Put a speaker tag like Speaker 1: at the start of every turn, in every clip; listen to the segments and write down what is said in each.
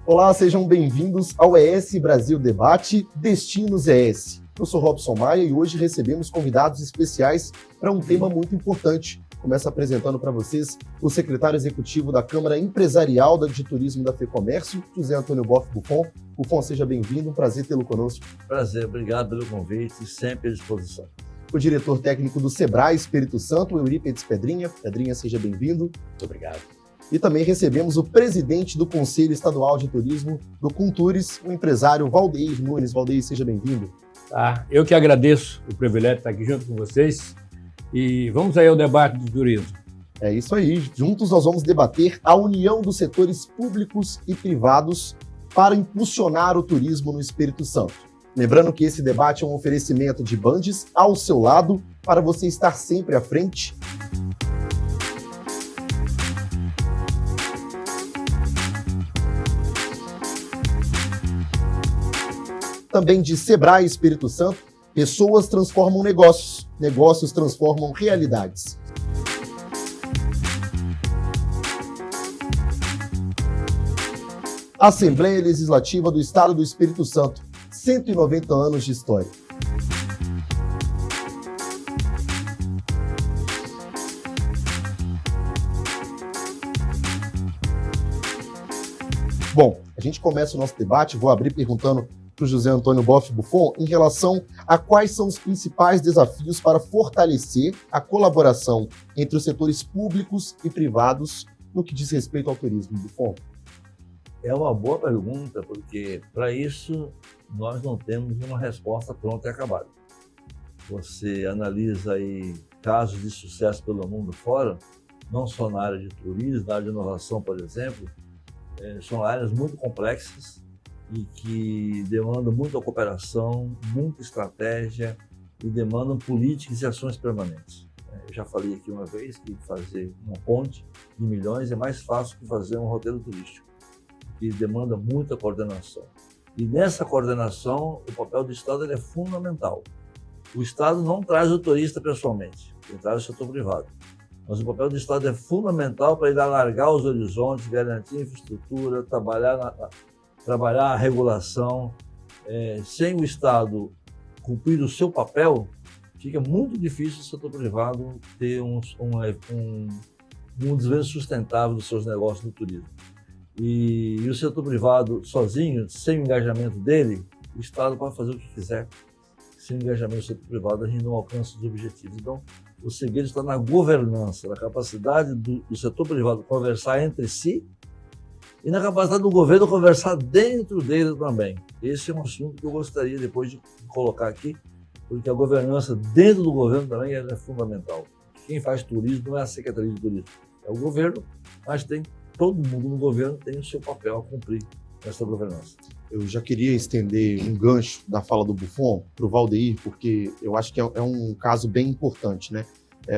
Speaker 1: Olá, sejam bem-vindos ao ES Brasil Debate Destinos ES. Eu sou Robson Maia e hoje recebemos convidados especiais para um tema muito importante. Começo apresentando para vocês o secretário executivo da Câmara Empresarial de Turismo da FEComércio, José Antônio Boff Buffon. Buffon, seja bem-vindo, um prazer tê-lo conosco.
Speaker 2: Prazer, obrigado pelo convite, sempre à disposição.
Speaker 1: O diretor técnico do Sebrae Espírito Santo, Eurípides Pedrinha. Pedrinha, seja bem-vindo.
Speaker 3: Muito obrigado.
Speaker 1: E também recebemos o presidente do Conselho Estadual de Turismo do Contures, o empresário Valdeir Nunes. Valdeir, seja bem-vindo.
Speaker 3: Eu que agradeço o privilégio de estar aqui junto com vocês e vamos aí ao debate do turismo.
Speaker 1: É isso aí, juntos nós vamos debater a união dos setores públicos e privados para impulsionar o turismo no Espírito Santo. Lembrando que esse debate é um oferecimento de Bandes ao seu lado para você estar sempre à frente. Também de Sebrae Espírito Santo, pessoas transformam negócios, negócios transformam realidades. Assembleia Legislativa do Estado do Espírito Santo, 190 anos de história. Bom, a gente começa o nosso debate, vou abrir perguntando para o José Antônio Boff Buffon em relação a quais são os principais desafios para fortalecer a colaboração entre os setores públicos e privados no que diz respeito ao turismo. Buffon.
Speaker 2: É uma boa pergunta, porque para isso nós não temos uma resposta pronta e acabada. Você analisa aí casos de sucesso pelo mundo fora, não só na área de turismo, na área de inovação, por exemplo, são áreas muito complexas e que demandam muita cooperação, muita estratégia e demandam políticas e ações permanentes. Eu já falei aqui uma vez que fazer uma ponte de milhões é mais fácil que fazer um roteiro turístico, que demanda muita coordenação. E nessa coordenação, o papel do Estado é fundamental. O Estado não traz o turista pessoalmente, ele traz o setor privado. Mas o papel do Estado é fundamental para ele alargar os horizontes, garantir a infraestrutura, trabalhar a regulação. Sem o Estado cumprir o seu papel, fica muito difícil o setor privado ter um desenvolvimento sustentável dos seus negócios no turismo. E o setor privado sozinho, sem o engajamento dele, o Estado pode fazer o que quiser. Sem o engajamento do setor privado, a gente não alcança os objetivos. Então, o segredo está na governança, na capacidade do setor privado conversar entre si e na capacidade do governo conversar dentro dele também. Esse é um assunto que eu gostaria depois de colocar aqui, porque a governança dentro do governo também é fundamental. Quem faz turismo não é a Secretaria de Turismo, é o governo, mas todo mundo no governo tem o seu papel a cumprir nessa governança.
Speaker 1: Eu já queria estender um gancho da fala do Buffon para o Valdeir, porque eu acho que é um caso bem importante, né?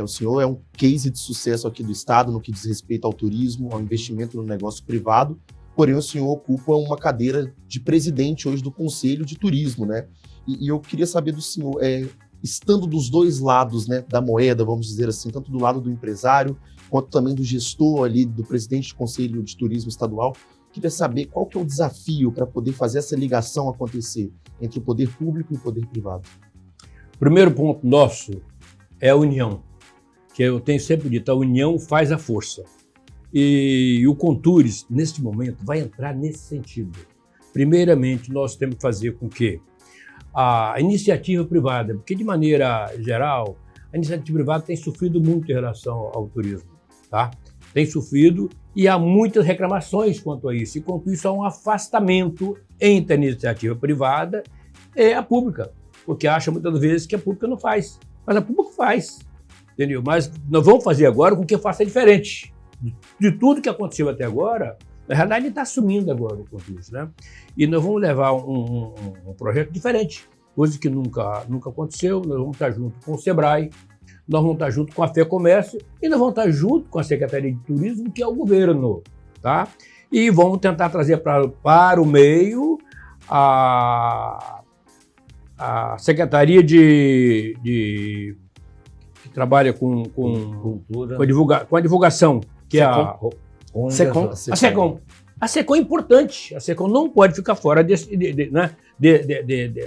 Speaker 1: O senhor é um case de sucesso aqui do Estado no que diz respeito ao turismo, ao investimento no negócio privado, porém o senhor ocupa uma cadeira de presidente hoje do Conselho de Turismo, né? E eu queria saber do senhor, estando dos dois lados, né, da moeda, vamos dizer assim, tanto do lado do empresário, quanto também do gestor ali, do presidente do Conselho de Turismo Estadual, queria saber qual que é o desafio para poder fazer essa ligação acontecer entre o poder público e o poder privado.
Speaker 3: O primeiro ponto nosso é a união, que eu tenho sempre dito, a união faz a força. E o Contures, neste momento, vai entrar nesse sentido. Primeiramente, nós temos que fazer com que a iniciativa privada, porque de maneira geral, a iniciativa privada tem sofrido muito em relação ao turismo, tá? Tem sofrido e há muitas reclamações quanto a isso. E quanto isso há um afastamento entre a iniciativa privada e a pública, porque acha muitas vezes que a pública não faz, mas a pública faz, entendeu? Mas nós vamos fazer agora com que faça diferente. De tudo que aconteceu até agora, na realidade ele está assumindo agora o concurso, né? E nós vamos levar um projeto diferente, coisa que nunca aconteceu. Nós vamos estar junto com o Sebrae, nós vamos estar junto com a FEComércio e nós vamos estar junto com a Secretaria de Turismo, que é o governo, tá? E vamos tentar trazer para o meio a Secretaria que trabalha com a divulgação, que é a SECOM, A SECOM é importante, a SECOM não pode ficar fora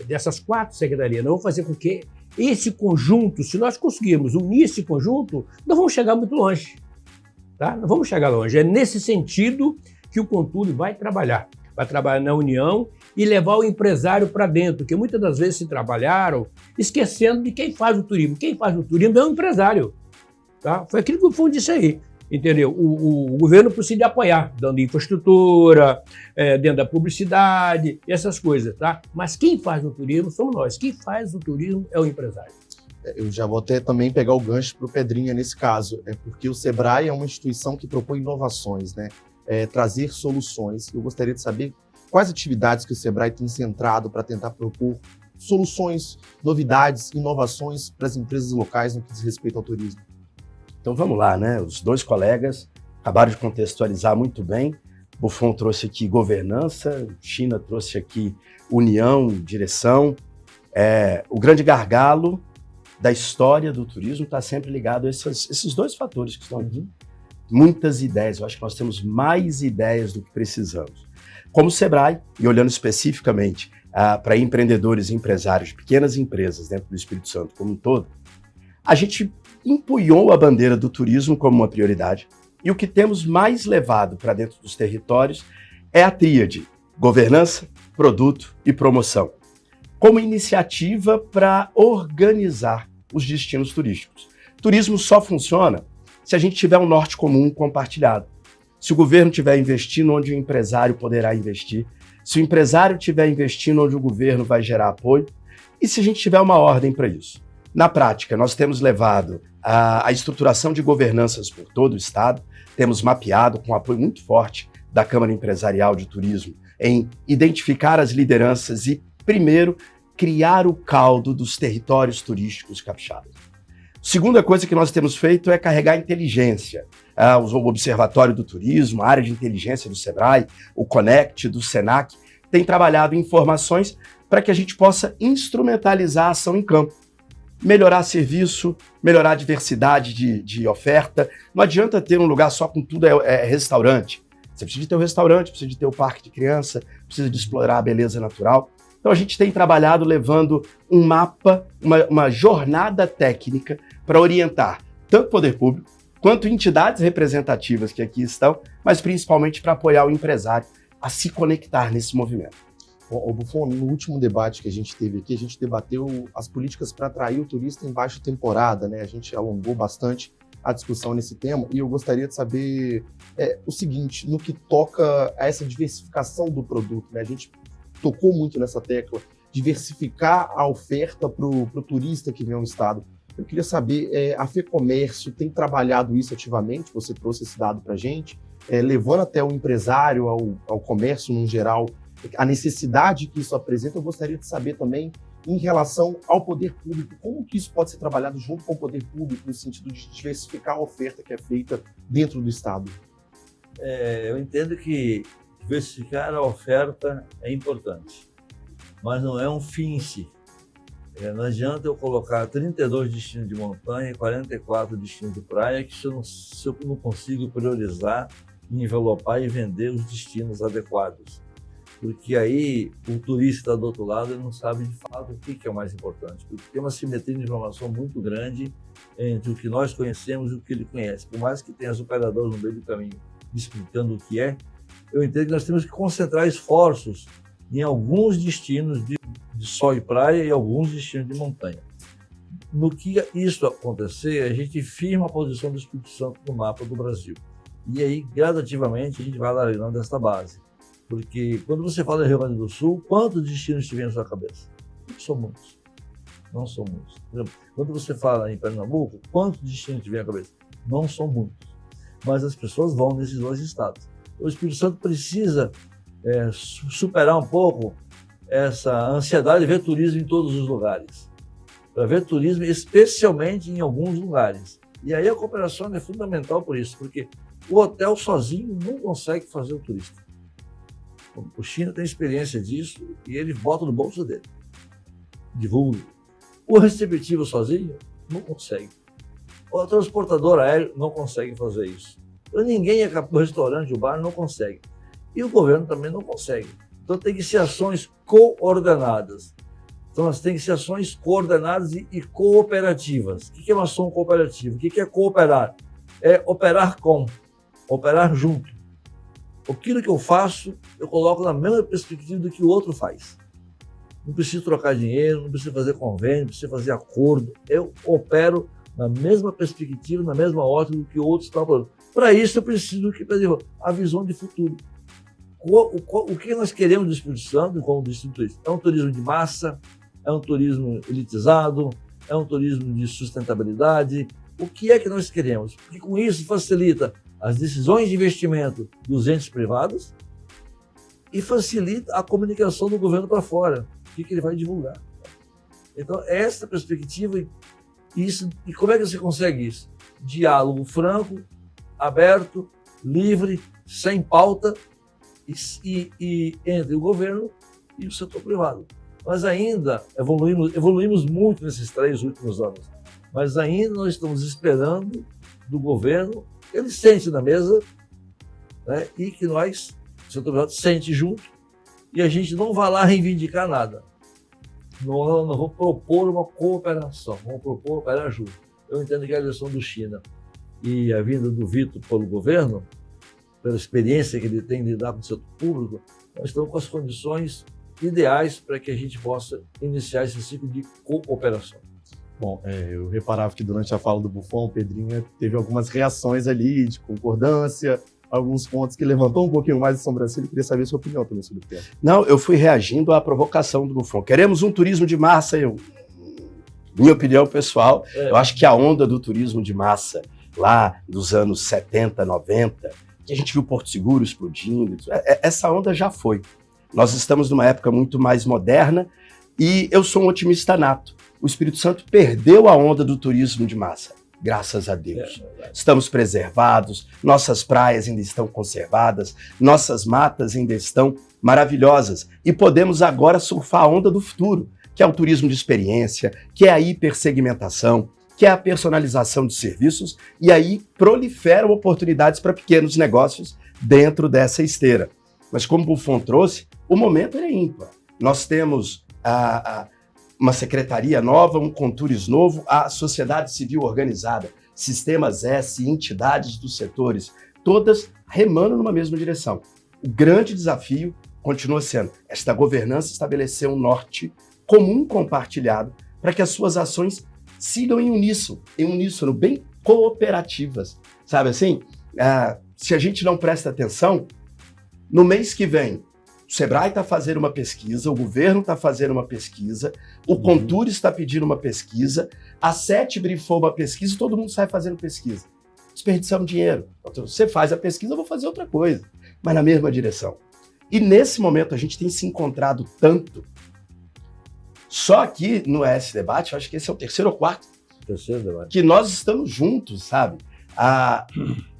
Speaker 3: dessas 4 secretarias. Nós vamos fazer com que esse conjunto, se nós conseguirmos unir esse conjunto, nós vamos chegar muito longe. Tá? Nós vamos chegar longe. É nesse sentido que o Conturi vai trabalhar na união e levar o empresário para dentro, porque muitas das vezes se trabalharam esquecendo de quem faz o turismo. Quem faz o turismo é o empresário. Tá? Foi aquilo que o fundo disse aí. Entendeu? O governo precisa apoiar, dando infraestrutura, dentro da publicidade, essas coisas, tá? Mas quem faz o turismo somos nós. Quem faz o turismo é o empresário.
Speaker 1: Eu já vou até também pegar o gancho para o Pedrinha nesse caso, porque o Sebrae é uma instituição que propõe inovações, né? Trazer soluções. Eu gostaria de saber quais atividades que o Sebrae tem centrado para tentar propor soluções, novidades, inovações para as empresas locais no que diz respeito ao turismo.
Speaker 4: Então vamos lá, né? Os 2 colegas acabaram de contextualizar muito bem. Buffon trouxe aqui governança, China trouxe aqui união, direção. O grande gargalo da história do turismo está sempre ligado a esses 2 fatores que estão aqui. Muitas ideias, eu acho que nós temos mais ideias do que precisamos. Como o Sebrae, e olhando especificamente para empreendedores e empresários de pequenas empresas dentro do Espírito Santo como um todo, a gente empunhou a bandeira do turismo como uma prioridade e o que temos mais levado para dentro dos territórios é a tríade governança, produto e promoção, como iniciativa para organizar os destinos turísticos. Turismo só funciona se a gente tiver um norte comum compartilhado. Se o governo estiver investindo onde o empresário poderá investir, se o empresário estiver investindo onde o governo vai gerar apoio e se a gente tiver uma ordem para isso. Na prática, nós temos levado a estruturação de governanças por todo o Estado, temos mapeado com apoio muito forte da Câmara Empresarial de Turismo em identificar as lideranças e, primeiro, criar o caldo dos territórios turísticos capixabas. Segunda coisa que nós temos feito é carregar inteligência. O Observatório do Turismo, a área de inteligência do Sebrae, o Connect do Senac, tem trabalhado informações para que a gente possa instrumentalizar a ação em campo. Melhorar serviço, melhorar a diversidade de oferta. Não adianta ter um lugar só com tudo restaurante. Você precisa de ter um restaurante, precisa de ter o parque de criança, precisa de explorar a beleza natural. Então a gente tem trabalhado levando um mapa, uma jornada técnica para orientar tanto o poder público quanto entidades representativas que aqui estão, mas principalmente para apoiar o empresário a se conectar nesse movimento.
Speaker 1: Buffon, no último debate que a gente teve aqui, a gente debateu as políticas para atrair o turista em baixa temporada, né? A gente alongou bastante a discussão nesse tema e eu gostaria de saber o seguinte, no que toca a essa diversificação do produto, né? A gente tocou muito nessa tecla, diversificar a oferta para o turista que vem ao estado. Eu queria saber, a FEComércio tem trabalhado isso ativamente? Você trouxe esse dado para a gente, levando até o empresário, ao comércio no geral, a necessidade que isso apresenta. Eu gostaria de saber também em relação ao poder público, como que isso pode ser trabalhado junto com o poder público no sentido de diversificar a oferta que é feita dentro do estado?
Speaker 2: Eu entendo que diversificar a oferta é importante, mas não é um fim em si. Não adianta eu colocar 32 destinos de montanha e 44 destinos de praia, que se eu não consigo priorizar, envelopar e vender os destinos adequados. Porque aí o turista do outro lado ele não sabe de fato o que é o mais importante. Porque tem uma simetria de informação muito grande entre o que nós conhecemos e o que ele conhece. Por mais que tenha os operadores no meio do caminho explicando o que é, eu entendo que nós temos que concentrar esforços em alguns destinos de sol e praia e alguns destinos de montanha. No que isso acontecer, a gente firma a posição do Espírito Santo no mapa do Brasil. E aí, gradativamente, a gente vai alargando essa base. Porque quando você fala em Rio Grande do Sul, quantos destinos te vem na sua cabeça? Não são muitos. Não são muitos. Quando você fala em Pernambuco, quantos destinos te vem na cabeça? Não são muitos. Mas as pessoas vão nesses 2 estados. O Espírito Santo precisa superar um pouco essa ansiedade de ver turismo em todos os lugares. Para ver turismo, especialmente em alguns lugares. E aí a cooperação é fundamental por isso, porque o hotel sozinho não consegue fazer o turista. O China tem experiência disso e ele bota no bolso dele. Divulga. O receptivo sozinho não consegue. O transportador aéreo não consegue fazer isso. Ninguém é capaz, o restaurante, o bar não consegue. E o governo também não consegue. Então tem que ser ações coordenadas. Então elas têm que ser ações coordenadas e cooperativas. O que é uma ação cooperativa? O que é cooperar? É operar operar junto. Aquilo que eu faço, eu coloco na mesma perspectiva do que o outro faz. Não preciso trocar dinheiro, não preciso fazer convênio, não preciso fazer acordo. Eu opero na mesma perspectiva, na mesma ótica do que o outro está falando. Para isso, eu preciso do que a visão de futuro. O que nós queremos do Espírito Santo como Distrito Turístico? É um turismo de massa? É um turismo elitizado? É um turismo de sustentabilidade? O que é que nós queremos? Porque com isso facilita as decisões de investimento dos entes privados e facilita a comunicação do governo para fora. O que ele vai divulgar. Então, essa perspectiva, e como é que você consegue isso? Diálogo franco, aberto, livre, sem pauta, e entre o governo e o setor privado. Nós ainda evoluímos muito nesses 3 últimos anos, mas ainda nós estamos esperando do governo, ele sente na mesa, né, e que nós, o setor privado, sente junto, e a gente não vai lá reivindicar nada. Nós vamos propor uma cooperação, vamos propor operar junto. Eu entendo que a eleição do China e a vinda do Vitor pelo governo, pela experiência que ele tem de lidar com o setor público, nós estamos com as condições ideais para que a gente possa iniciar esse ciclo de cooperação.
Speaker 1: Bom, eu reparava que durante a fala do Buffon, o Pedrinho teve algumas reações ali de concordância, alguns pontos que levantou um pouquinho mais de sobrancelha. Eu queria saber a sua opinião também sobre o tema.
Speaker 4: Não, eu fui reagindo à provocação do Buffon. Queremos um turismo de massa, minha opinião pessoal, eu acho que a onda do turismo de massa lá dos anos 70, 90, que a gente viu Porto Seguro explodindo, essa onda já foi. Nós estamos numa época muito mais moderna e eu sou um otimista nato. O Espírito Santo perdeu a onda do turismo de massa, graças a Deus. Estamos preservados, nossas praias ainda estão conservadas, nossas matas ainda estão maravilhosas e podemos agora surfar a onda do futuro, que é o turismo de experiência, que é a hipersegmentação, que é a personalização de serviços, e aí proliferam oportunidades para pequenos negócios dentro dessa esteira. Mas como o Buffon trouxe, o momento é ímpar. Nós temos uma secretaria nova, um Contures novo, a sociedade civil organizada, sistemas S, entidades dos setores, todas remando numa mesma direção. O grande desafio continua sendo esta governança estabelecer um norte comum compartilhado para que as suas ações sigam em uníssono, bem cooperativas. Sabe assim? Se a gente não presta atenção, no mês que vem, o Sebrae está fazendo uma pesquisa, o governo está fazendo uma pesquisa, o Contures está pedindo uma pesquisa, a SET brifou uma pesquisa e todo mundo sai fazendo pesquisa. Desperdiçamos dinheiro. Você faz a pesquisa, eu vou fazer outra coisa, mas na mesma direção. E nesse momento a gente tem se encontrado tanto. Só aqui no ES Debate, eu acho que esse é o 3º ou 4º
Speaker 2: debate,
Speaker 4: que nós estamos juntos, sabe?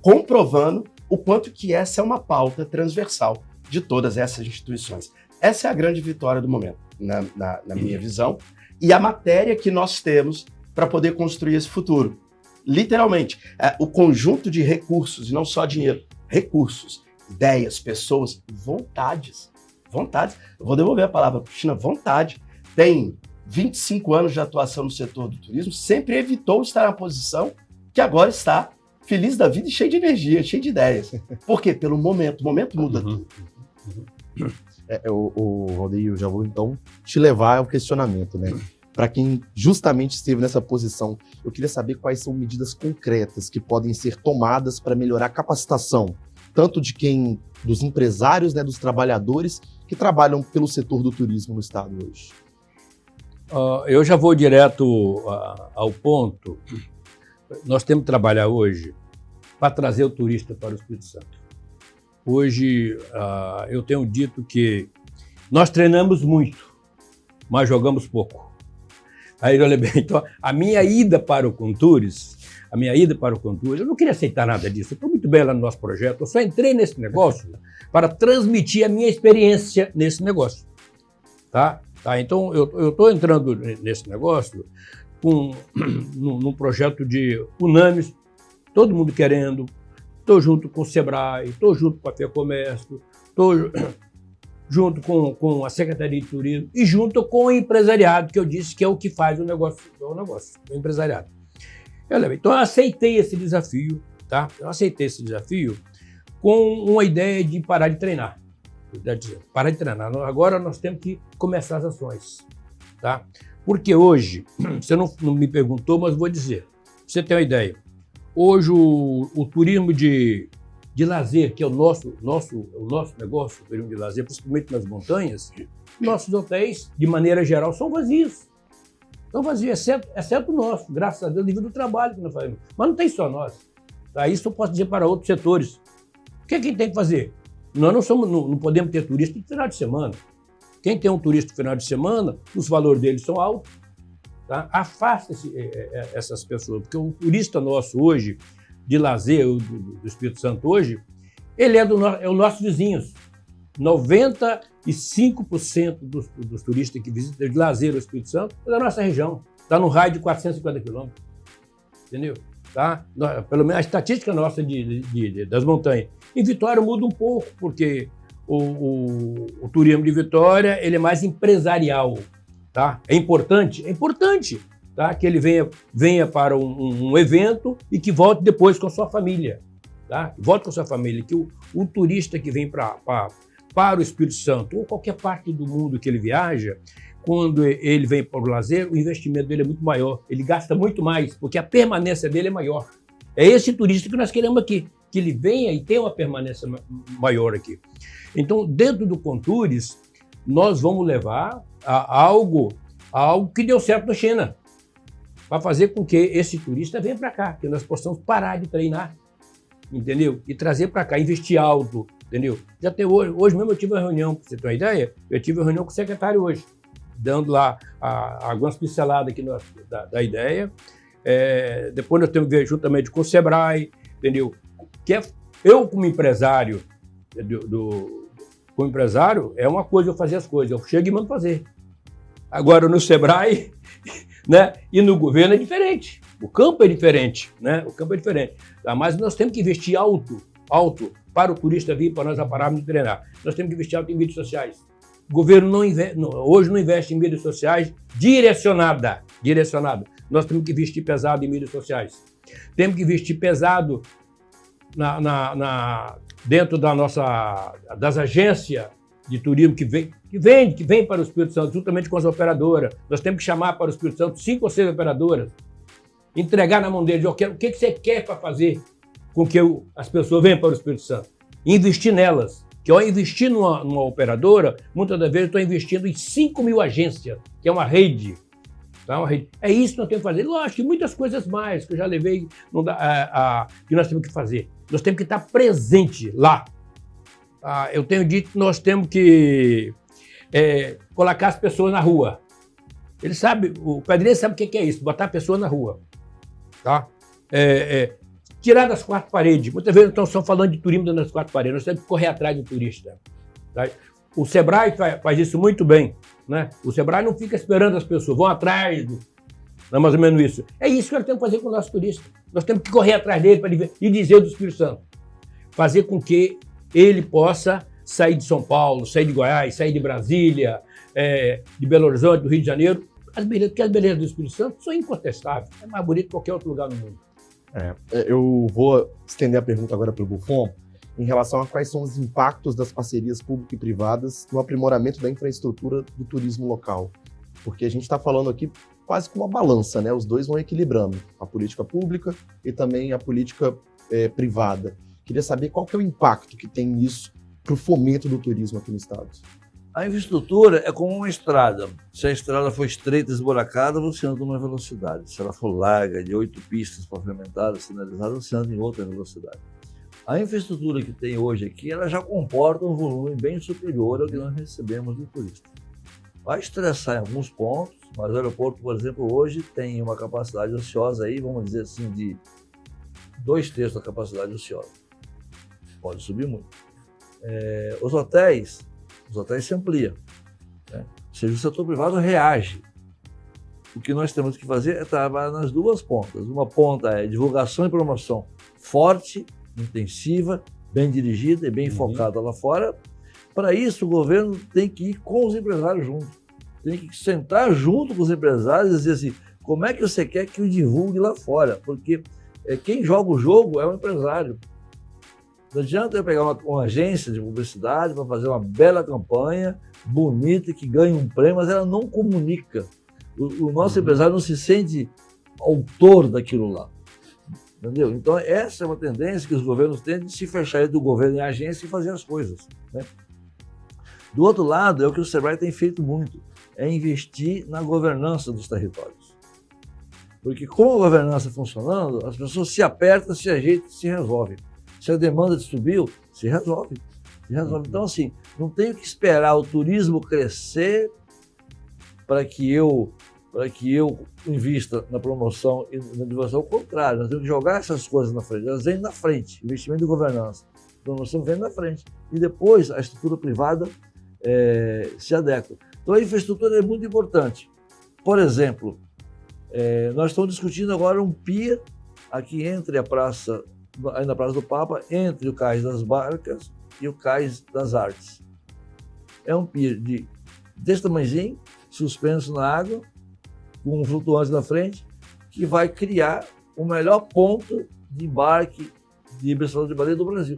Speaker 4: Comprovando o quanto que essa é uma pauta transversal de todas essas instituições. Essa é a grande vitória do momento, na minha visão, e a matéria que nós temos para poder construir esse futuro. Literalmente, o conjunto de recursos, e não só dinheiro, recursos, ideias, pessoas, vontades. Eu vou devolver a palavra para a Cristina, vontade. Tem 25 anos de atuação no setor do turismo, sempre evitou estar na posição que agora está feliz da vida e cheio de energia, cheio de ideias. Por quê? Pelo momento. O momento muda tudo.
Speaker 1: Valdeir, eu já vou então te levar ao questionamento, né? Para quem justamente esteve nessa posição, eu queria saber quais são medidas concretas que podem ser tomadas para melhorar a capacitação, tanto dos empresários, né, dos trabalhadores que trabalham pelo setor do turismo no estado hoje.
Speaker 3: Eu já vou direto ao ponto. Nós temos que trabalhar hoje para trazer o turista para o Espírito Santo. Hoje, eu tenho dito que nós treinamos muito, mas jogamos pouco. Aí, olha bem, então, a minha ida para o Contures, eu não queria aceitar nada disso. Eu estou muito bem lá no nosso projeto, eu só entrei nesse negócio para transmitir a minha experiência nesse negócio. Tá? Então, eu estou entrando nesse negócio num projeto de unânimes, todo mundo querendo. Estou junto com o Sebrae, estou junto com a FEComércio, estou junto com a Secretaria de Turismo e junto com o empresariado, que eu disse que é o que faz o negócio, o empresariado. Então eu aceitei esse desafio, tá? Eu aceitei esse desafio com uma ideia de parar de treinar. Parar de treinar. Agora nós temos que começar as ações, tá? Porque hoje, você não me perguntou, mas vou dizer, pra você ter uma ideia, hoje o turismo de lazer, que é o nosso negócio, o turismo de lazer, principalmente nas montanhas, nossos hotéis, de maneira geral, são vazios. São vazios, exceto o nosso, graças a Deus, devido ao trabalho que nós fazemos. Mas não tem só nós. Tá? Isso eu posso dizer para outros setores. O que é que tem que fazer? Nós não podemos ter turista de final de semana. Quem tem um turista de final de semana, os valores deles são altos. Tá? Afasta essas pessoas, porque o turista nosso hoje, de lazer do Espírito Santo hoje, ele é os nossos vizinhos. 95% dos turistas que visitam de lazer o Espírito Santo é da nossa região. Está no raio de 450 quilômetros. Entendeu? Tá? Pelo menos a estatística nossa das montanhas. Em Vitória muda um pouco, porque o turismo de Vitória ele é mais empresarial. Tá? É importante, tá? Que ele venha para um evento e que volte depois com a sua família. Tá? Volte com a sua família. Que o turista que vem para o Espírito Santo, ou qualquer parte do mundo que ele viaja, quando ele vem para o lazer, o investimento dele é muito maior. Ele gasta muito mais, porque a permanência dele é maior. É esse turista que nós queremos aqui, que ele venha e tenha uma permanência maior aqui. Então, dentro do Contures, nós vamos levar a algo que deu certo na China, para fazer com que esse turista venha para cá, que nós possamos parar de treinar, entendeu? E trazer para cá, investir alto, entendeu? Já tem hoje mesmo eu tive uma reunião, para você ter uma ideia, eu tive uma reunião com o secretário hoje, dando lá algumas pinceladas aqui da ideia. Depois nós temos que ver juntamente com o Sebrae, entendeu? Que eu como empresário, como empresário, é uma coisa eu fazer as coisas, eu chego e mando fazer. Agora no Sebrae, né, e no governo é diferente. O campo é diferente, né? O campo é diferente. Tá? Mas nós temos que investir alto para o turista vir, para nós pararmos de treinar. Nós temos que investir alto em mídias sociais. O governo hoje não investe em mídias sociais direcionada. Nós temos que investir pesado em mídias sociais. Temos que investir pesado dentro das agências de turismo que vem para o Espírito Santo, juntamente com as operadoras. Nós temos que chamar para o Espírito Santo 5 ou 6 operadoras, entregar na mão deles, o que você quer para fazer com que as pessoas venham para o Espírito Santo. Investir nelas. Que ao investir numa operadora, muitas das vezes eu estou investindo em 5 mil agências, que é uma rede. Tá? Uma rede. É isso que nós temos que fazer. Lógico, e muitas coisas mais que eu já levei, que nós temos que fazer. Nós temos que estar presente lá. Eu tenho dito que nós temos que colocar as pessoas na rua. Ele sabe, o pedreiro sabe o que é isso, botar a pessoa na rua. Tá? Tirar das 4 paredes. Muitas vezes nós estamos falando de turismo dentro das 4 paredes. Nós temos que correr atrás do turista. Tá? O Sebrae faz isso muito bem. Né? O Sebrae não fica esperando as pessoas, vão atrás. Não é mais ou menos isso. É isso que nós temos que fazer com o nosso turista. Nós temos que correr atrás dele para ele dizer do Espírito Santo. Fazer com que ele possa sair de São Paulo, sair de Goiás, sair de Brasília, de Belo Horizonte, do Rio de Janeiro. Porque as belezas do Espírito Santo são incontestáveis. É mais bonito que qualquer outro lugar no mundo.
Speaker 1: Eu vou estender a pergunta agora para o Buffon em relação a quais são os impactos das parcerias públicas e privadas no aprimoramento da infraestrutura do turismo local. Porque a gente está falando aqui quase com uma balança, né? Os dois vão equilibrando, a política pública e também a política privada. Queria saber qual que é o impacto que tem isso para o fomento do turismo aqui no estado.
Speaker 2: A infraestrutura é como uma estrada. Se a estrada for estreita e esburacada, você anda numa velocidade. Se ela for larga, de 8 pistas pavimentadas, sinalizadas, você anda em outra velocidade. A infraestrutura que tem hoje aqui, ela já comporta um volume bem superior ao que nós recebemos do turista. Vai estressar em alguns pontos, mas o aeroporto, por exemplo, hoje tem uma capacidade ociosa aí, vamos dizer assim, de 2/3 da capacidade ociosa. Pode subir muito. Os hotéis se ampliam, né? Ou seja, o setor privado reage. O que nós temos que fazer é trabalhar nas duas pontas. Uma ponta é divulgação e promoção forte, intensiva, bem dirigida e bem focada lá fora. Para isso, o governo tem que ir com os empresários junto. Tem que sentar junto com os empresários e dizer assim, como é que você quer que eu divulgue lá fora? Porque quem joga o jogo é o empresário. Não adianta eu pegar uma agência de publicidade para fazer uma bela campanha, bonita, que ganhe um prêmio, mas ela não comunica. O nosso empresário não se sente autor daquilo lá. Entendeu? Então, essa é uma tendência que os governos têm de se fechar do governo em agência e fazer as coisas, né? Do outro lado, é o que o Sebrae tem feito muito, é investir na governança dos territórios. Porque com a governança funcionando, as pessoas se apertam, se ajeitam, se resolvem. Se a demanda subiu, se resolve. Se resolve. Então, assim, não tenho que esperar o turismo crescer para que eu invista na promoção e na divulgação. Ao contrário, nós temos que jogar essas coisas na frente. Elas vêm na frente. Investimento de governança. A promoção vem na frente. E depois a estrutura privada se adequa. Então, a infraestrutura é muito importante. Por exemplo, nós estamos discutindo agora um pier aqui entre a praça, aí na Praça do Papa, entre o Cais das Barcas e o Cais das Artes. É um pier desse tamanhozinho, suspenso na água, com um flutuante na frente, que vai criar o melhor ponto de embarque de embarcação de baleia do Brasil.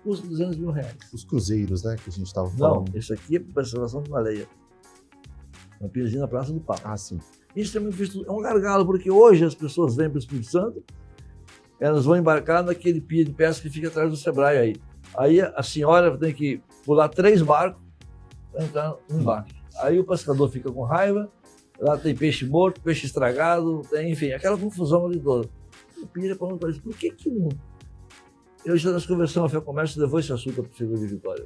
Speaker 2: Custa R$200 mil.
Speaker 1: Os cruzeiros, né, que a gente estava falando.
Speaker 2: Não, esse aqui é para preservação de baleia. É um pierzinho na Praça do Papa.
Speaker 1: Ah, sim.
Speaker 2: Isso também é um gargalo, porque hoje as pessoas vêm para o Espírito Santo, elas vão embarcar naquele pier de pesca que fica atrás do Sebrae aí. Aí a senhora tem que pular 3 barcos para entrar no embarque. Aí o pescador fica com raiva, lá tem peixe morto, peixe estragado, enfim, aquela confusão ali toda. O pier é para onde parece. Por que não? Nós conversamos, a FEComércio levou esse assunto para a Prefeitura de Vitória.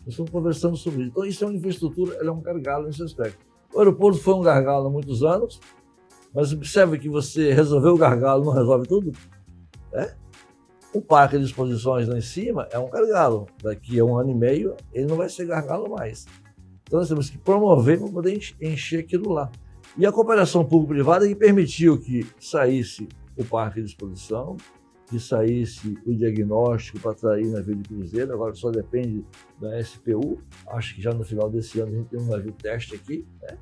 Speaker 2: Nós estamos conversando sobre isso. Então, isso é uma infraestrutura, ela é um gargalo nesse aspecto. O aeroporto foi um gargalo há muitos anos, mas observe que você resolveu o gargalo, não resolve tudo. O parque de exposições lá em cima é um gargalo. Daqui a 1 ano e meio, ele não vai ser gargalo mais. Então, nós temos que promover para poder encher aquilo lá. E a cooperação público-privada que permitiu que saísse o parque de exposição, que saísse o diagnóstico para atrair navio de cruzeiro, agora só depende da SPU, acho que já no final desse ano a gente tem um navio teste aqui, né?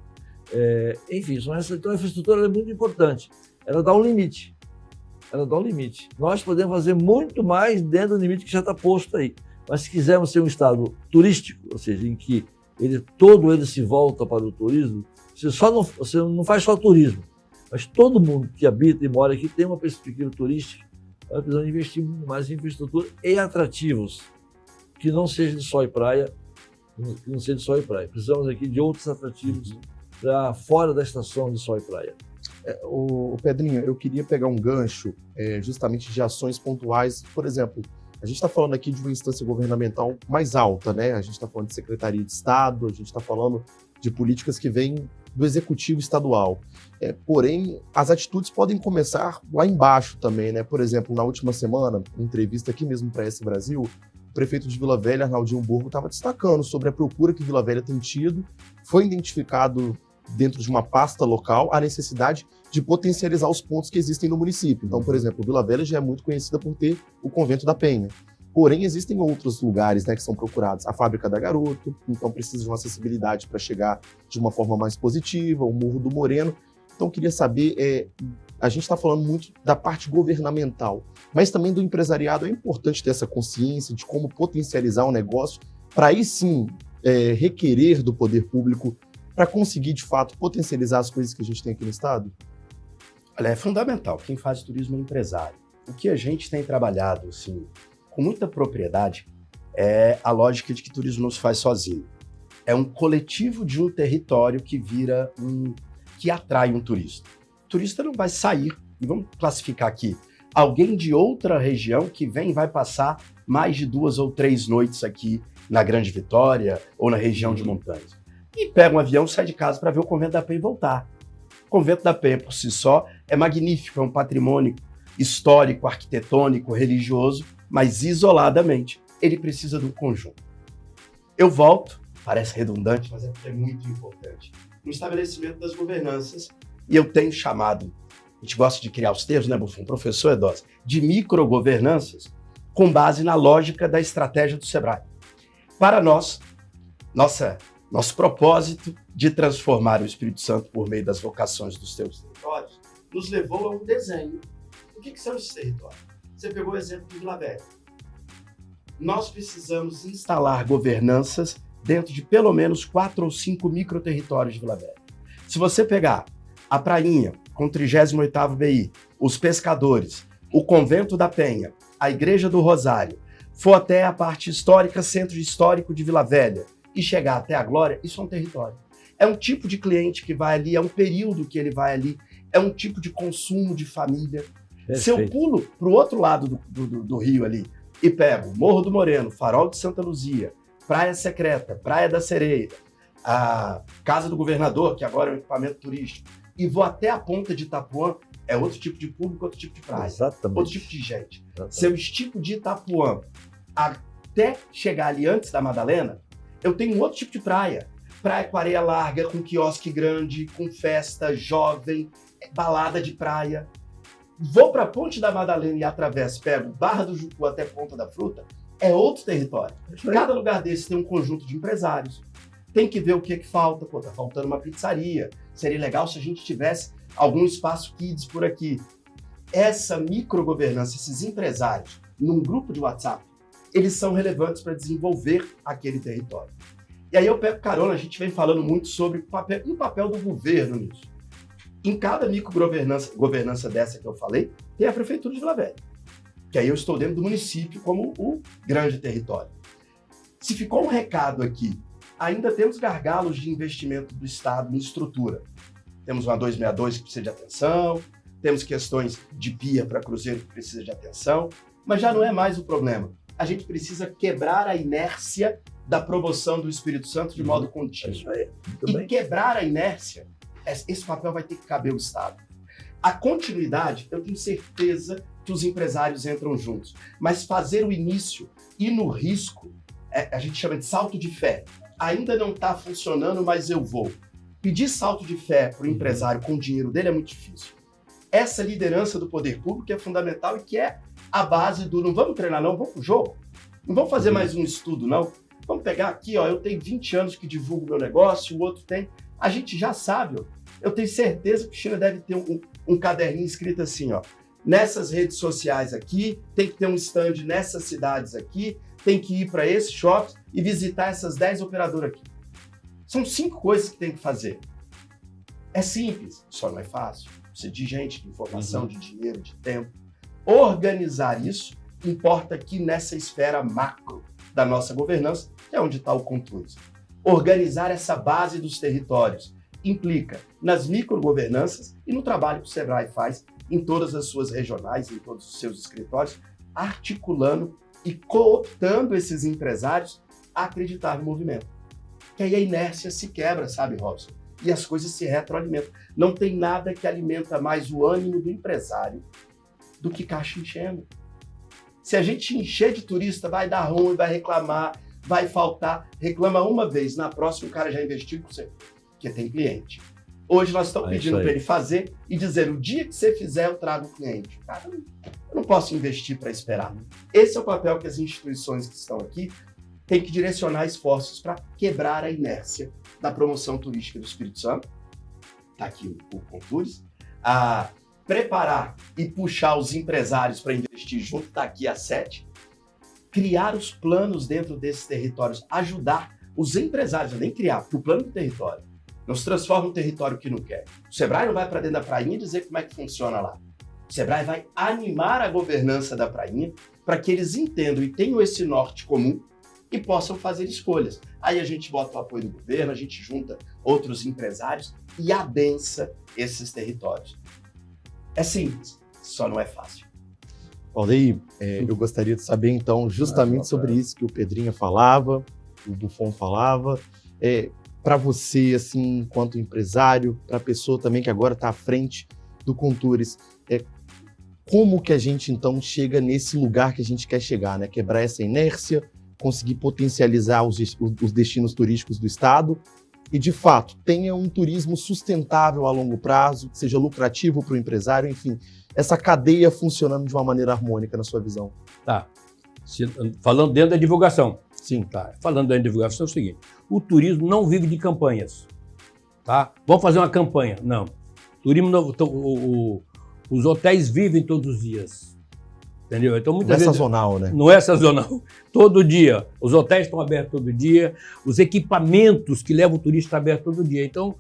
Speaker 2: Enfim, então a infraestrutura é muito importante, ela dá um limite, nós podemos fazer muito mais dentro do limite que já está posto aí, mas se quisermos ser um estado turístico, ou seja, em que todo ele se volta para o turismo, você não faz só turismo, mas todo mundo que habita e mora aqui tem uma perspectiva turística. Nós precisamos investir muito mais em infraestrutura e atrativos, que não seja de sol e praia, Precisamos aqui de outros atrativos para fora da estação de sol e praia.
Speaker 1: O Pedrinho, eu queria pegar um gancho justamente de ações pontuais. Por exemplo, a gente está falando aqui de uma instância governamental mais alta, né? A gente está falando de Secretaria de Estado, a gente está falando de políticas que vêm do Executivo Estadual. Porém, as atitudes podem começar lá embaixo também, né? Por exemplo, na última semana, em entrevista aqui mesmo para esse Brasil, o prefeito de Vila Velha, Arnaldinho Borgo, estava destacando sobre a procura que Vila Velha tem tido. Foi identificado dentro de uma pasta local a necessidade de potencializar os pontos que existem no município. Então, por exemplo, Vila Velha já é muito conhecida por ter o Convento da Penha. Porém, existem outros lugares, né, que são procurados. A Fábrica da Garoto, então precisa de uma acessibilidade para chegar de uma forma mais positiva, o Morro do Moreno. Então, eu queria saber, a gente está falando muito da parte governamental, mas também do empresariado. É importante ter essa consciência de como potencializar o negócio, para aí sim requerer do poder público para conseguir, de fato, potencializar as coisas que a gente tem aqui no estado?
Speaker 4: Olha, é fundamental. Quem faz turismo é empresário. O que a gente tem trabalhado, assim, com muita propriedade, é a lógica de que turismo não se faz sozinho. É um coletivo de um território que que atrai um turista. O turista não vai sair, e vamos classificar aqui, alguém de outra região que vem e vai passar mais de 2 ou 3 noites aqui na Grande Vitória ou na região de montanhas. E pega um avião, sai de casa para ver o Convento da Penha e voltar. O Convento da Penha, por si só, é magnífico, é um patrimônio histórico, arquitetônico, religioso, mas isoladamente ele precisa de um conjunto. Eu volto, parece redundante, mas é porque é muito importante, no estabelecimento das governanças, e eu tenho chamado, a gente gosta de criar os termos, né, Buffon, professor Edosa, de microgovernanças com base na lógica da estratégia do Sebrae. para nós, nosso propósito de transformar o Espírito Santo por meio das vocações dos seus territórios, nos levou a um desenho. O que são esses territórios? Você pegou o exemplo de Vila Velha. Nós precisamos instalar governanças dentro de pelo menos 4 ou 5 microterritórios de Vila Velha. Se você pegar a Prainha, com o 38º BI, os pescadores, o Convento da Penha, a Igreja do Rosário, for até a parte histórica, centro histórico de Vila Velha, e chegar até a Glória, isso é um território. É um tipo de cliente que vai ali, é um período que ele vai ali, é um tipo de consumo de família.
Speaker 2: Perfeito.
Speaker 4: Se eu pulo para o outro lado do rio ali e pego Morro do Moreno, Farol de Santa Luzia, Praia Secreta, Praia da Sereia, a Casa do Governador, que agora é um equipamento turístico, e vou até a ponta de Itapuã, é outro tipo de público, outro tipo de praia,
Speaker 2: Exatamente.
Speaker 4: outro tipo de gente.
Speaker 2: Exatamente.
Speaker 4: Se eu estico de Itapuã até chegar ali antes da Madalena, eu tenho um outro tipo de praia. Praia com areia larga, com quiosque grande, com festa, jovem, balada de praia. Vou para a Ponte da Madalena e atravesso, pego Barra do Jucu até Ponta da Fruta, é outro território. Cada lugar desse tem um conjunto de empresários. Tem que ver o que é que falta. Pô, tá faltando uma pizzaria. Seria legal se a gente tivesse algum espaço kids por aqui. Essa microgovernança, esses empresários, num grupo de WhatsApp, eles são relevantes para desenvolver aquele território. E aí eu pego carona, a gente vem falando muito sobre o papel do governo nisso. Em cada microgovernança dessa que eu falei, tem a Prefeitura de Vila Velha, que aí eu estou dentro do município como o grande território. Se ficou um recado aqui, ainda temos gargalos de investimento do Estado em estrutura. Temos uma 262 que precisa de atenção, temos questões de pia para cruzeiro que precisa de atenção, mas já não é mais o problema. A gente precisa quebrar a inércia da promoção do Espírito Santo de modo contínuo.
Speaker 2: Isso aí. Muito
Speaker 4: E
Speaker 2: bem.
Speaker 4: quebrar a inércia, esse papel vai ter que caber ao Estado. A continuidade, eu tenho certeza que os empresários entram juntos, mas fazer o início e no risco, a gente chama de salto de fé. Ainda não está funcionando, mas eu vou. Pedir salto de fé para o empresário com o dinheiro dele é muito difícil. Essa liderança do poder público é fundamental e que é a base do não vamos treinar não, vamos pro jogo. Não vamos fazer mais um estudo não. Vamos pegar aqui, ó, eu tenho 20 anos que divulgo meu negócio, o outro tem. A gente já sabe, ó. Eu tenho certeza que o China deve ter um caderninho escrito assim, ó. Nessas redes sociais aqui, tem que ter um stand nessas cidades aqui, tem que ir para esses shops e visitar essas 10 operadoras aqui. São 5 coisas que tem que fazer. É simples, só não é fácil. Precisa de gente, de informação, de dinheiro, de tempo. Organizar isso importa aqui nessa esfera macro da nossa governança, que é onde está o Contours. Organizar essa base dos territórios implica nas microgovernanças e no trabalho que o Sebrae faz em todas as suas regionais, em todos os seus escritórios, articulando e cooptando esses empresários a acreditar no movimento. Que aí a inércia se quebra, sabe, Robson? E as coisas se retroalimentam. Não tem nada que alimenta mais o ânimo do empresário do que caixa enchendo. Se a gente encher de turista, vai dar ruim, vai reclamar, vai faltar. Reclama uma vez, na próxima o cara já investiu com você, porque tem cliente. Hoje nós estamos pedindo para ele fazer e dizer, o dia que você fizer, eu trago o cliente. Cara, eu não posso investir para esperar. Esse é o papel que as instituições que estão aqui têm que direcionar esforços para quebrar a inércia da promoção turística do Espírito Santo. Está aqui o Contours. A preparar e puxar os empresários para investir junto, está aqui a 7. Criar os planos dentro desses territórios, ajudar os empresários a nem criar, para o plano do território. Não se transforma um território que não quer. O Sebrae não vai para dentro da prainha dizer como é que funciona lá. O Sebrae vai animar a governança da prainha para que eles entendam e tenham esse norte comum e possam fazer escolhas. Aí a gente bota o apoio do governo, a gente junta outros empresários e adensa esses territórios. É simples, só não é fácil.
Speaker 1: Valdeir, eu gostaria de saber então justamente sobre isso que o Pedrinha falava, o Buffon falava. Para você, assim, enquanto empresário, para a pessoa também que agora está à frente do Contours, como que a gente então chega nesse lugar que a gente quer chegar, né? Quebrar essa inércia, conseguir potencializar os destinos turísticos do Estado e, de fato, tenha um turismo sustentável a longo prazo, que seja lucrativo para o empresário, enfim, essa cadeia funcionando de uma maneira harmônica na sua visão.
Speaker 3: Tá. Falando dentro da divulgação.
Speaker 1: Sim.
Speaker 3: Tá? Falando da divulgação, é o seguinte, o turismo não vive de campanhas. Tá? Vamos fazer uma campanha. Não. Turismo não, os hotéis vivem todos os dias. Entendeu? Então, muitas vezes,
Speaker 1: sazonal, né?
Speaker 3: não é sazonal. Todo dia. Os hotéis estão abertos todo dia, os equipamentos que levam o turista estão abertos todo dia. Então,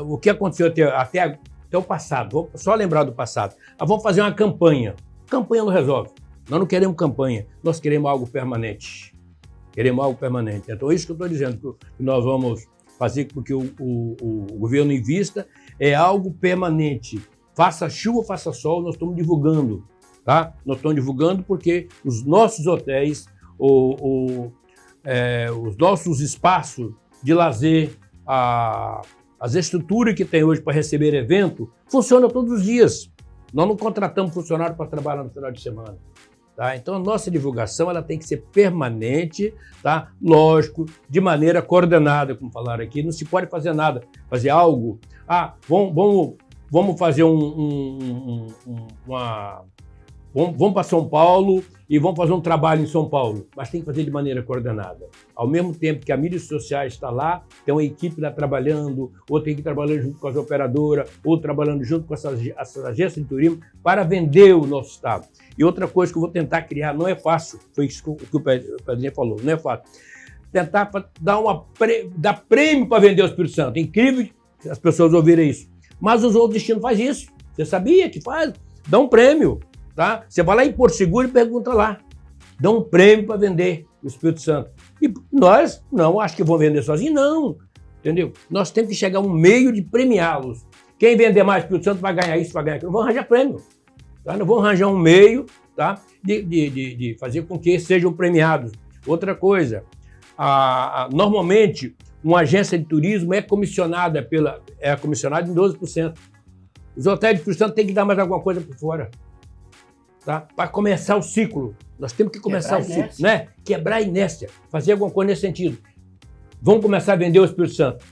Speaker 3: o que aconteceu até o passado, vou só lembrar do passado. Vamos fazer uma campanha. Campanha não resolve. Nós não queremos campanha, nós queremos algo permanente. Queremos algo permanente. Então, é isso que eu estou dizendo, que nós vamos fazer com que o governo invista, é algo permanente. Faça chuva, faça sol, nós estamos divulgando. Tá? Nós estamos divulgando porque os nossos hotéis, os nossos espaços de lazer, as estruturas que tem hoje para receber evento, funcionam todos os dias. Nós não contratamos funcionário para trabalhar no final de semana. Tá? Então, a nossa divulgação ela tem que ser permanente, tá? Lógico, de maneira coordenada, como falaram aqui. Não se pode fazer nada, fazer algo. Vamos fazer Vamos para São Paulo e vamos fazer um trabalho em São Paulo, mas tem que fazer de maneira coordenada. Ao mesmo tempo que a mídia social está lá, tem uma equipe lá trabalhando, outra equipe trabalhando junto com as operadoras, outra trabalhando junto com essas agências de turismo para vender o nosso estado. E outra coisa que eu vou tentar criar, não é fácil, foi isso que o Pedrinho falou, não é fácil. Tentar dar prêmio para vender o Espírito Santo. É incrível as pessoas ouvirem isso. Mas os outros destinos fazem isso. Você sabia que faz? Dá um prêmio. Tá? Você vai lá em Porto Seguro e pergunta lá. Dá um prêmio para vender o Espírito Santo. E nós, não, acho que vão vender sozinhos, não. Entendeu? Nós temos que chegar a um meio de premiá-los. Quem vender mais Espírito Santo vai ganhar isso, vai ganhar aquilo. Não vão arranjar prêmio. Tá? Não vão arranjar um meio, tá? de fazer com que sejam premiados. Outra coisa, normalmente, uma agência de turismo é comissionada em 12%. Os hotéis de Espírito Santo têm que dar mais alguma coisa por fora. Tá? Para começar o ciclo. Nós temos que começar o ciclo, né? Quebrar a inércia, fazer alguma coisa nesse sentido. Vamos começar a vender o Espírito Santo.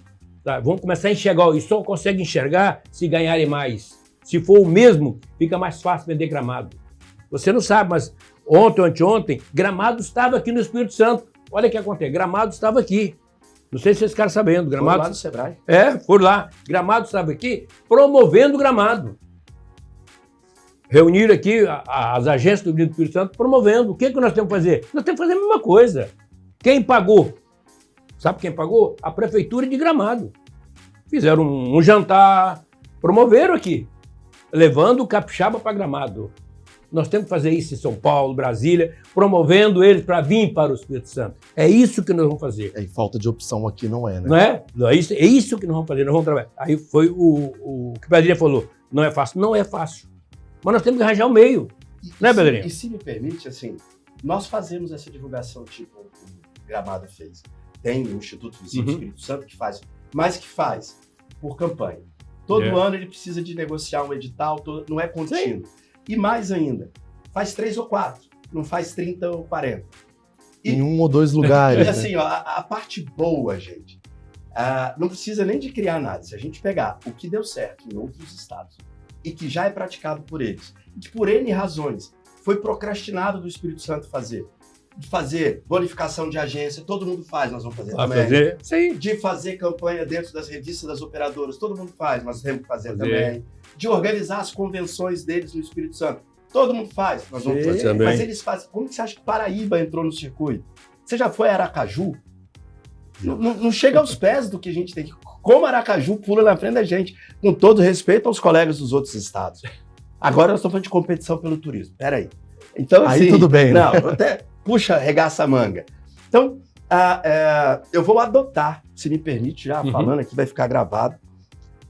Speaker 3: Tá? Vamos começar a enxergar. E só consegue enxergar se ganharem mais. Se for o mesmo, fica mais fácil vender Gramado. Você não sabe, mas ontem ou anteontem, Gramado estava aqui no Espírito Santo. Olha o que acontece. Gramado estava aqui. Não sei se vocês ficaram sabendo. Gramado,
Speaker 4: foi lá no Sebrae.
Speaker 3: Foi lá. Gramado estava aqui promovendo Gramado. Reunir aqui as agências do Espírito Santo promovendo. O que nós temos que fazer? Nós temos que fazer a mesma coisa. Quem pagou? Sabe quem pagou? A Prefeitura de Gramado. Fizeram um jantar, promoveram aqui, levando o capixaba para Gramado. Nós temos que fazer isso em São Paulo, Brasília, promovendo eles para vir para o Espírito Santo. É isso que nós vamos fazer.
Speaker 1: E falta de opção aqui não é, né?
Speaker 3: Não é? É isso que nós vamos fazer, nós vamos trabalhar. Aí foi o que o Pedrinho falou. Não é fácil? Não é fácil. Mas nós temos que arranjar o meio. Né, Pedrinho?
Speaker 4: E se me permite, assim, nós fazemos essa divulgação tipo o Gramado fez. Tem o Instituto Visita Espírito Santo que faz, mas que faz por campanha. Todo ano ele precisa de negociar um edital, não é contínuo. Sim. E mais ainda, faz 3 ou 4, não faz 30 ou 40.
Speaker 1: Em 1 ou 2 lugares.
Speaker 4: E assim, ó, a parte boa, gente, não precisa nem de criar nada. Se a gente pegar o que deu certo em outros estados e que já é praticado por eles, e que por N razões foi procrastinado do Espírito Santo fazer, de fazer bonificação de agência, todo mundo faz, nós vamos fazer também.
Speaker 3: Sim.
Speaker 4: De fazer campanha dentro das revistas das operadoras, todo mundo faz, nós temos que fazer também. De organizar as convenções deles no Espírito Santo, todo mundo faz, nós vamos fazer.
Speaker 3: Também.
Speaker 4: Mas eles fazem. Como que você acha que Paraíba entrou no circuito? Você já foi a Aracaju? Não chega aos pés do que a gente tem que... Como Aracaju pula na frente da gente, com todo respeito aos colegas dos outros estados. Agora nós estamos falando de competição pelo turismo. Peraí. Então, assim,
Speaker 1: aí tudo bem, né?
Speaker 4: Não, até puxa, regaça a manga. Então, eu vou adotar, se me permite, já falando aqui, vai ficar gravado.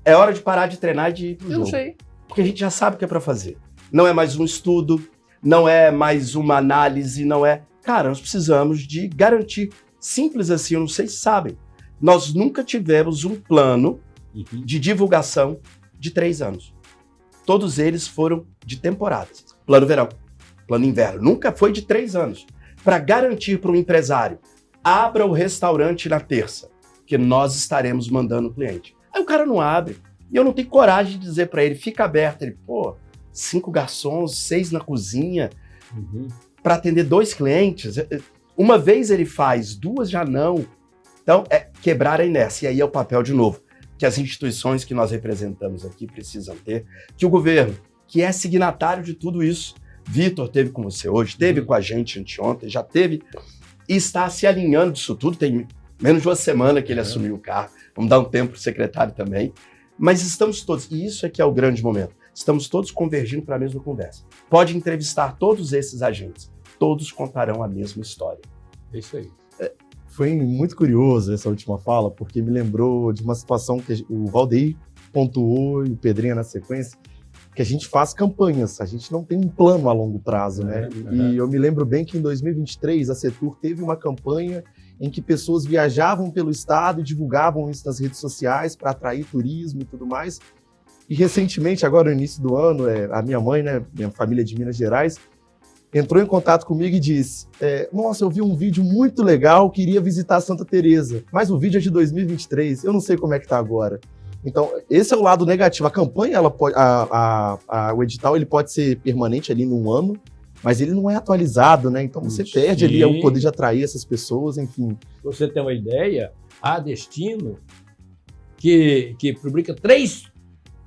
Speaker 4: É hora de parar de treinar e de ir pro jogo.
Speaker 3: Eu sei.
Speaker 4: Porque a gente já sabe o que é para fazer. Não é mais um estudo, não é mais uma análise, não é... Cara, nós precisamos de garantir. Simples assim, eu não sei se sabem. Nós nunca tivemos um plano de divulgação de 3 anos. Todos eles foram de temporadas. Plano verão, plano inverno. Nunca foi de 3 anos. Para garantir para o empresário, abra o restaurante na terça, que nós estaremos mandando o cliente. Aí o cara não abre. E eu não tenho coragem de dizer para ele, fica aberto. Ele, 5 garçons, 6 na cozinha, para atender 2 clientes. Uma vez ele faz, duas já não. Então, é quebrar a inércia. E aí é o papel, de novo, que as instituições que nós representamos aqui precisam ter, que o governo, que é signatário de tudo isso, Vitor teve com você hoje, teve com a gente anteontem, já teve, e está se alinhando disso tudo, tem menos de uma semana que ele assumiu o cargo, vamos dar um tempo para o secretário também, mas estamos todos, e isso é que é o grande momento, estamos todos convergindo para a mesma conversa. Pode entrevistar todos esses agentes, todos contarão a mesma história.
Speaker 3: É isso aí.
Speaker 1: Foi muito curioso essa última fala, porque me lembrou de uma situação que o Valdeir pontuou e o Pedrinha na sequência, que a gente faz campanhas, a gente não tem um plano a longo prazo, né? E eu me lembro bem que em 2023 a Setur teve uma campanha em que pessoas viajavam pelo estado e divulgavam isso nas redes sociais para atrair turismo e tudo mais. E recentemente, agora no início do ano, a minha mãe, né, minha família de Minas Gerais, entrou em contato comigo e disse: nossa, eu vi um vídeo muito legal, queria visitar Santa Teresa, mas o vídeo é de 2023, eu não sei como é que tá agora. Então, esse é o lado negativo. A campanha, ela pode, o edital, ele pode ser permanente ali num ano, mas ele não é atualizado, né? Então você perde ali o poder de atrair essas pessoas, enfim.
Speaker 3: Você tem uma ideia, há destino que publica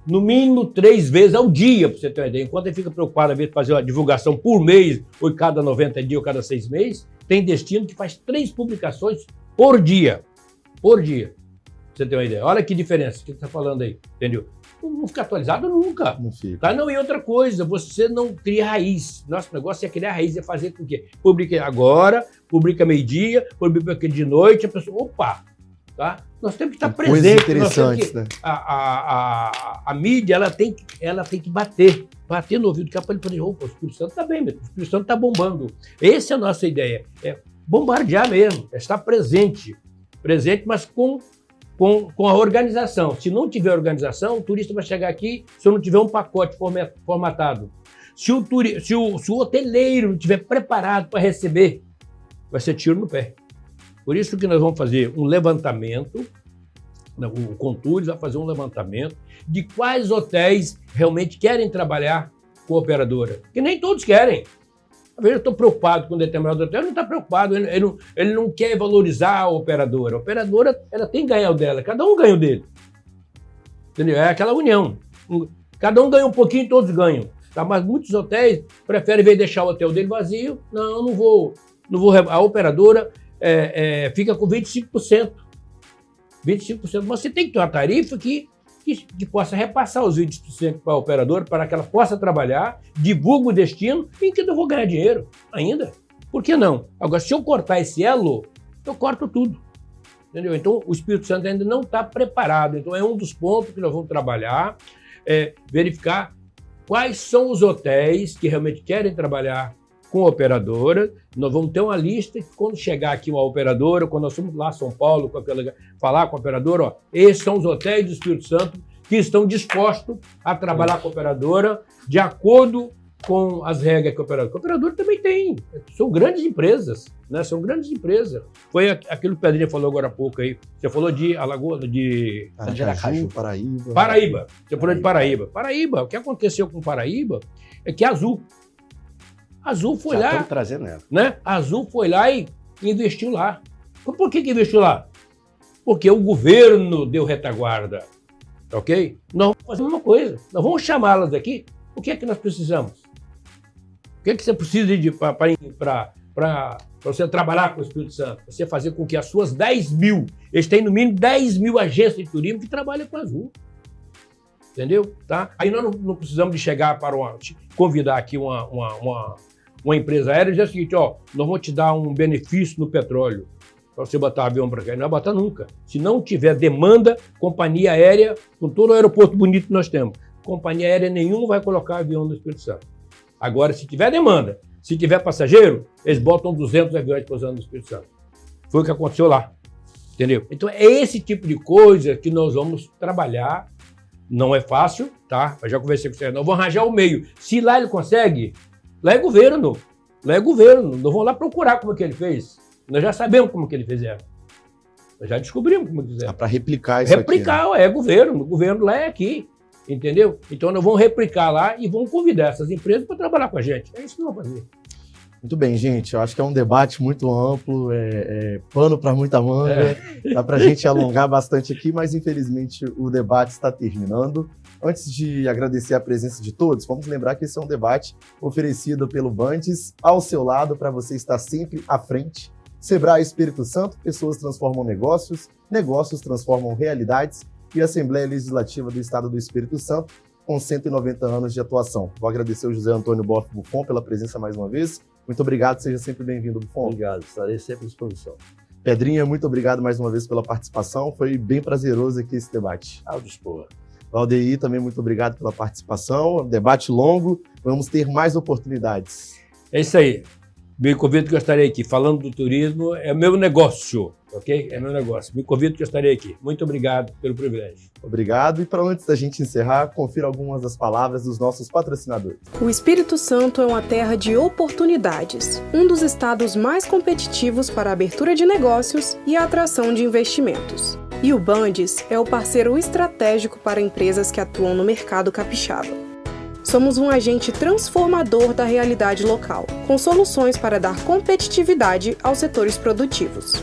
Speaker 3: no mínimo 3 vezes ao dia, para você ter uma ideia. Enquanto ele fica preocupado, às vezes, fazer uma divulgação por mês, ou cada 90 dias, ou cada 6 meses, tem destino que faz 3 publicações por dia. Por dia. Pra você ter uma ideia. Olha que diferença que você está falando aí, entendeu? Não fica atualizado nunca.
Speaker 1: Não fica.
Speaker 3: Tá? Não, e outra coisa, você não cria raiz. Nosso negócio é criar raiz, é fazer com que publica agora, publica meio-dia, publica de noite, a pessoa, opa, tá? Nós temos que estar presentes.
Speaker 1: Coisas interessantes, né?
Speaker 3: A mídia, ela tem que bater no ouvido, que é para ele poder, opa, o Espírito Santo está bem, o Espírito Santo está bombando. Essa é a nossa ideia, é bombardear mesmo, é estar presente, mas com a organização. Se não tiver organização, o turista vai chegar aqui, se eu não tiver um pacote formatado. Se o hoteleiro não estiver preparado para receber, vai ser tiro no pé. Por isso que nós vamos fazer um levantamento, o Contures vai fazer um levantamento de quais hotéis realmente querem trabalhar com a operadora. Que nem todos querem. Às vezes eu estou preocupado com um determinado hotel, ele não está preocupado, ele não quer valorizar a operadora. A operadora, ela tem que ganhar o dela, cada um ganha o dele. Entendeu? É aquela união. Cada um ganha um pouquinho, todos ganham. Tá? Mas muitos hotéis preferem ver deixar o hotel dele vazio. Não vou. A operadora fica com 25%. 25%. Mas você tem que ter uma tarifa que possa repassar os 20% para a operadora, para que ela possa trabalhar, divulgue o destino, em que eu vou ganhar dinheiro ainda. Por que não? Agora, se eu cortar esse elo, eu corto tudo. Entendeu? Então, o Espírito Santo ainda não está preparado. Então, é um dos pontos que nós vamos trabalhar, verificar quais são os hotéis que realmente querem trabalhar com a operadora. Nós vamos ter uma lista que, quando chegar aqui uma operadora, quando nós formos lá São Paulo, falar com a operadora, ó, esses são os hotéis do Espírito Santo que estão dispostos a trabalhar com a operadora de acordo com as regras que a operadora. A operadora também tem, são grandes empresas, né? São grandes empresas. Foi aquilo que o Pedrinho falou agora há pouco aí. Você falou de Alagoas, de
Speaker 1: Aracaju, Paraíba.
Speaker 3: Paraíba. Você falou de Paraíba. Paraíba, o que aconteceu com Paraíba é que a Azul foi lá,
Speaker 4: trazendo ela,
Speaker 3: né? A Azul foi lá e investiu lá. Por que investiu lá? Porque o governo deu retaguarda, ok? Nós vamos fazer uma coisa, nós vamos chamá-las aqui. O que é que nós precisamos? O que é que você precisa para você trabalhar com o Espírito Santo? Você fazer com que as suas 10 mil, eles têm no mínimo 10 mil agências de turismo que trabalham com a Azul. Entendeu? Tá? Aí nós não precisamos de chegar para convidar aqui uma empresa aérea e dizer o seguinte, ó, nós vamos te dar um benefício no petróleo para você botar avião para cá. Não vai botar nunca. Se não tiver demanda, companhia aérea, com todo o aeroporto bonito que nós temos, companhia aérea nenhuma vai colocar avião no Espírito Santo. Agora, se tiver demanda, se tiver passageiro, eles botam 200 aviões pousando no Espírito Santo. Foi o que aconteceu lá. Entendeu? Então é esse tipo de coisa que nós vamos trabalhar. Não é fácil, tá? Eu já conversei com você. Nós vamos arranjar o meio. Se lá ele consegue, lá é governo. Lá é governo. Nós vamos lá procurar como é que ele fez. Nós já sabemos como que ele fizeram. Nós já descobrimos como que fizeram.
Speaker 1: Para replicar isso
Speaker 3: replicar,
Speaker 1: aqui, né?
Speaker 3: É governo. O governo lá é aqui. Entendeu? Então nós vamos replicar lá e vamos convidar essas empresas para trabalhar com a gente. É isso que nós vamos fazer.
Speaker 1: Muito bem, gente. Eu acho que é um debate muito amplo, pano para muita manga. Dá para a gente alongar bastante aqui, mas infelizmente o debate está terminando. Antes de agradecer a presença de todos, vamos lembrar que esse é um debate oferecido pelo Bandes, ao seu lado, para você estar sempre à frente. Sebrae Espírito Santo, pessoas transformam negócios, negócios transformam realidades, e a Assembleia Legislativa do Estado do Espírito Santo, com 190 anos de atuação. Vou agradecer ao José Antônio Boff Buffon pela presença mais uma vez. Muito obrigado, seja sempre bem-vindo, Buffon.
Speaker 2: Obrigado, estarei sempre à disposição.
Speaker 1: Pedrinha, muito obrigado mais uma vez pela participação. Foi bem prazeroso aqui esse debate.
Speaker 2: Ao dispor.
Speaker 1: Valdeir, também muito obrigado pela participação. Debate longo, vamos ter mais oportunidades.
Speaker 3: É isso aí. Me convido que eu estarei aqui. Falando do turismo, é meu negócio, ok? É meu negócio. Me convido que eu estarei aqui. Muito obrigado pelo privilégio.
Speaker 1: Obrigado. E para antes da gente encerrar, confira algumas das palavras dos nossos patrocinadores.
Speaker 5: O Espírito Santo é uma terra de oportunidades, um dos estados mais competitivos para a abertura de negócios e a atração de investimentos. E o Bandes é o parceiro estratégico para empresas que atuam no mercado capixaba. Somos um agente transformador da realidade local, com soluções para dar competitividade aos setores produtivos.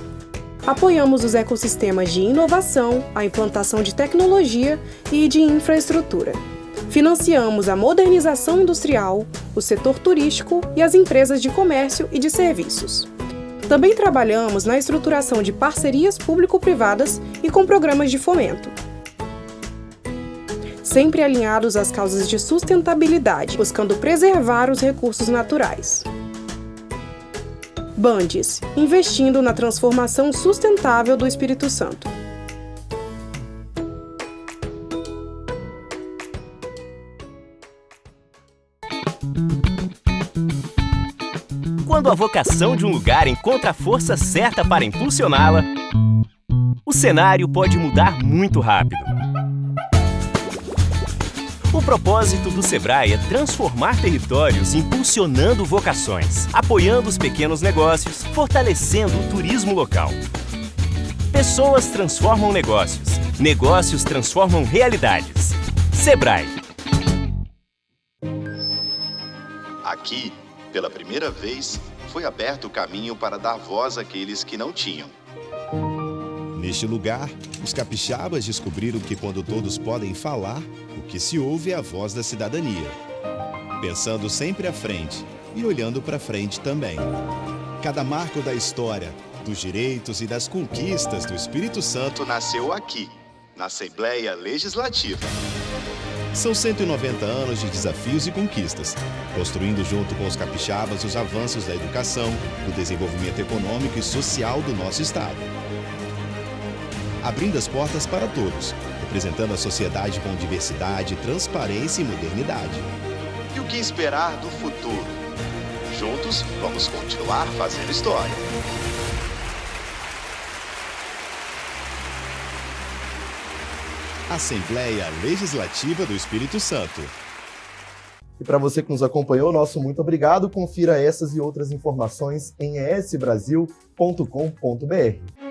Speaker 5: Apoiamos os ecossistemas de inovação, a implantação de tecnologia e de infraestrutura. Financiamos a modernização industrial, o setor turístico e as empresas de comércio e de serviços. Também trabalhamos na estruturação de parcerias público-privadas e com programas de fomento. Sempre alinhados às causas de sustentabilidade, buscando preservar os recursos naturais. Bandes, investindo na transformação sustentável do Espírito Santo.
Speaker 6: Quando a vocação de um lugar encontra a força certa para impulsioná-la, o cenário pode mudar muito rápido. O propósito do Sebrae é transformar territórios impulsionando vocações, apoiando os pequenos negócios, fortalecendo o turismo local. Pessoas transformam negócios, negócios transformam realidades. Sebrae.
Speaker 7: Aqui, pela primeira vez, foi aberto o caminho para dar voz àqueles que não tinham.
Speaker 8: Neste lugar, os capixabas descobriram que quando todos podem falar, o que se ouve é a voz da cidadania. Pensando sempre à frente e olhando para frente também. Cada marco da história, dos direitos e das conquistas do Espírito Santo
Speaker 7: Nasceu aqui, na Assembleia Legislativa.
Speaker 8: São 190 anos de desafios e conquistas, construindo junto com os capixabas os avanços da educação, do desenvolvimento econômico e social do nosso estado. Abrindo as portas para todos, representando a sociedade com diversidade, transparência e modernidade.
Speaker 7: E o que esperar do futuro? Juntos, vamos continuar fazendo história.
Speaker 8: Assembleia Legislativa do Espírito Santo.
Speaker 1: E para você que nos acompanhou, nosso muito obrigado. Confira essas e outras informações em esbrasil.com.br.